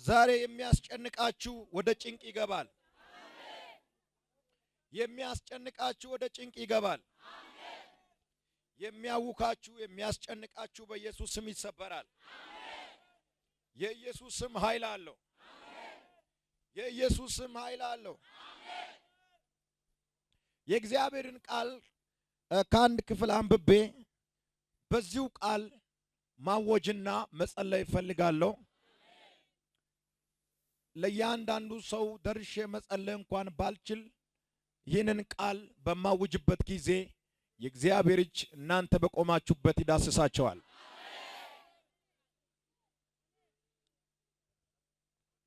ዛሬ የሚያስጨንቃችሁ ወደ ጭንቅ ይገባል። የሚያስጨንቃችሁ ወደ ጭንቅ ይገባል። የሚያውካችሁ የሚያስጨንቃችሁ በኢየሱስ ስም ይሰበራል። የኢየሱስ ስም ኃይል አለው። የኢየሱስ ስም ኃይል አለው። የእግዚአብሔርን ቃል ከአንድ ክፍል አንብቤ በዚሁ ቃል ማወጅና መጸለይ እፈልጋለሁ። ለእያንዳንዱ ሰው ደርሼ መጸለይ እንኳን ባልችል ይህንን ቃል በማውጅበት ጊዜ የእግዚአብሔር እጅ እናንተ በቆማችሁበት ይዳስሳቸዋል።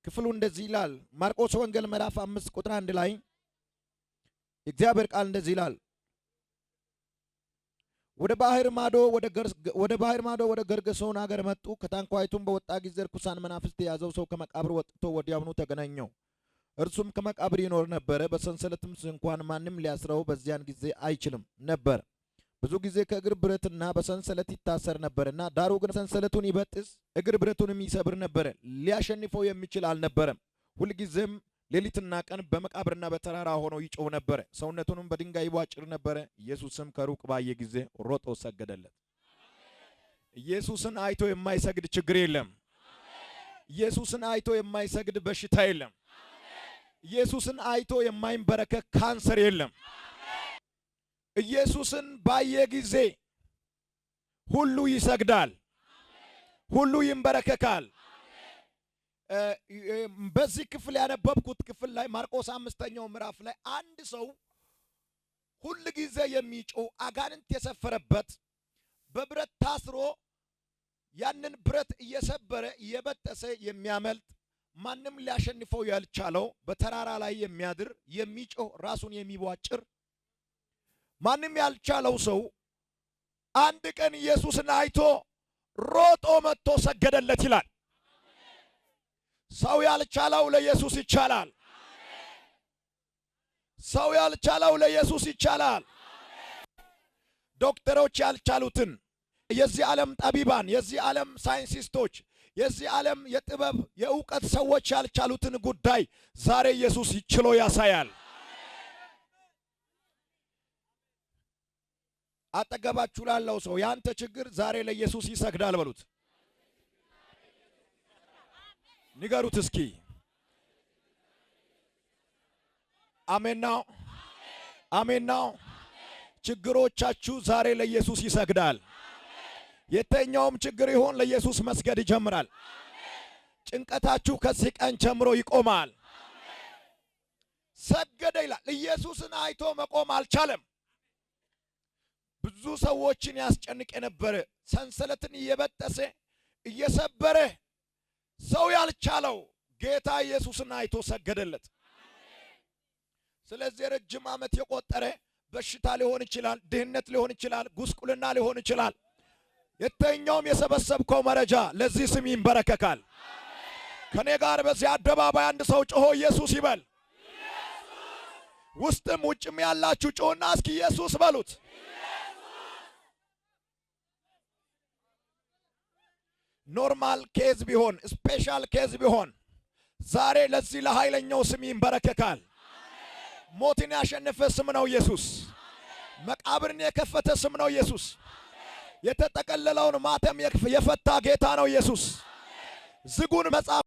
ክፍሉ እንደዚህ ይላል። ማርቆስ ወንጌል ምዕራፍ 5 ቁጥር 1 ላይ የእግዚአብሔር ቃል እንደዚህ ይላል። ወደ ባህር ማዶ ወደ ገርገሶን ሀገር መጡ። ከታንኳይቱም በወጣ ጊዜ ርኩሳን መናፍስት የያዘው ሰው ከመቃብር ወጥቶ ወዲያውኑ ተገናኘው። እርሱም ከመቃብር ይኖር ነበረ። በሰንሰለትም እንኳን ማንም ሊያስረው በዚያን ጊዜ አይችልም ነበር። ብዙ ጊዜ ከእግር ብረትና በሰንሰለት ይታሰር ነበርና፣ ዳሩ ግን ሰንሰለቱን ይበጥስ እግር ብረቱንም ይሰብር ነበር። ሊያሸንፈው የሚችል አልነበረም። ሁልጊዜም ሌሊትና ቀን በመቃብርና በተራራ ሆኖ ይጮህ ነበር። ሰውነቱንም በድንጋይ ይቧጭር ነበር። ኢየሱስም ከሩቅ ባየ ጊዜ ሮጦ ሰገደለት። ኢየሱስን አይቶ የማይሰግድ ችግር የለም። ኢየሱስን አይቶ የማይሰግድ በሽታ የለም። ኢየሱስን አይቶ የማይንበረከክ ካንሰር የለም። ኢየሱስን ባየ ጊዜ ሁሉ ይሰግዳል፣ ሁሉ ይንበረከካል። በዚህ ክፍል ያነበብኩት ክፍል ላይ ማርቆስ 5ኛው ምዕራፍ ላይ አንድ ሰው ሁሉ ጊዜ የሚጮህ አጋንንት የሰፈረበት በብረት ታስሮ ያንን ብረት እየሰበረ እየበጠሰ የሚያመልጥ ማንም ሊያሸንፈው ያልቻለው በተራራ ላይ የሚያድር የሚጮህ ራሱን የሚቧጭር ማንም ያልቻለው ሰው አንድ ቀን ኢየሱስን አይቶ ሮጦ መጥቶ ሰገደለት ይላል። ሰው ያልቻለው ለኢየሱስ ይቻላል። ሰው ያልቻለው ለኢየሱስ ይቻላል። ዶክተሮች ያልቻሉትን የዚህ ዓለም ጠቢባን፣ የዚህ ዓለም ሳይንቲስቶች፣ የዚህ ዓለም የጥበብ የእውቀት ሰዎች ያልቻሉትን ጉዳይ ዛሬ ኢየሱስ ይችሎ ያሳያል። አጠገባችሁ ላለው ሰው ያንተ ችግር ዛሬ ለኢየሱስ ይሰግዳል በሉት። ንገሩት እስኪ። አሜን ነው፣ አሜን ነው። ችግሮቻችሁ ዛሬ ለኢየሱስ ይሰግዳል። የተኛውም ችግር ይሆን ለኢየሱስ መስገድ ይጀምራል። ጭንቀታችሁ ከዚህ ቀን ጀምሮ ይቆማል። ሰገደ ይላል። ኢየሱስን አይቶ መቆም አልቻለም። ብዙ ሰዎችን ያስጨንቅ የነበረ ሰንሰለትን እየበጠሰ እየሰበረ ሰው ያልቻለው ጌታ ኢየሱስን አይቶ ሰገደለት። ስለዚህ ረጅም ዓመት የቆጠረ በሽታ ሊሆን ይችላል፣ ድህነት ሊሆን ይችላል፣ ጉስቁልና ሊሆን ይችላል። የተኛውም የሰበሰብከው መረጃ ለዚህ ስም ይንበረከካል። ከኔ ጋር በዚህ አደባባይ አንድ ሰው ጮሆ ኢየሱስ ይበል። ውስጥም ውጭም ያላችሁ ጮህና እስኪ ኢየሱስ በሉት። ኖርማል ኬዝ ቢሆን ስፔሻል ኬዝ ቢሆን ዛሬ ለዚህ ለኃይለኛው ስም ይንበረከካል። ሞትን ያሸነፈ ስም ነው ኢየሱስ። መቃብርን የከፈተ ስም ነው ኢየሱስ። የተጠቀለለውን ማተም የፈታ ጌታ ነው ኢየሱስ። ዝጉን መጽሐፍ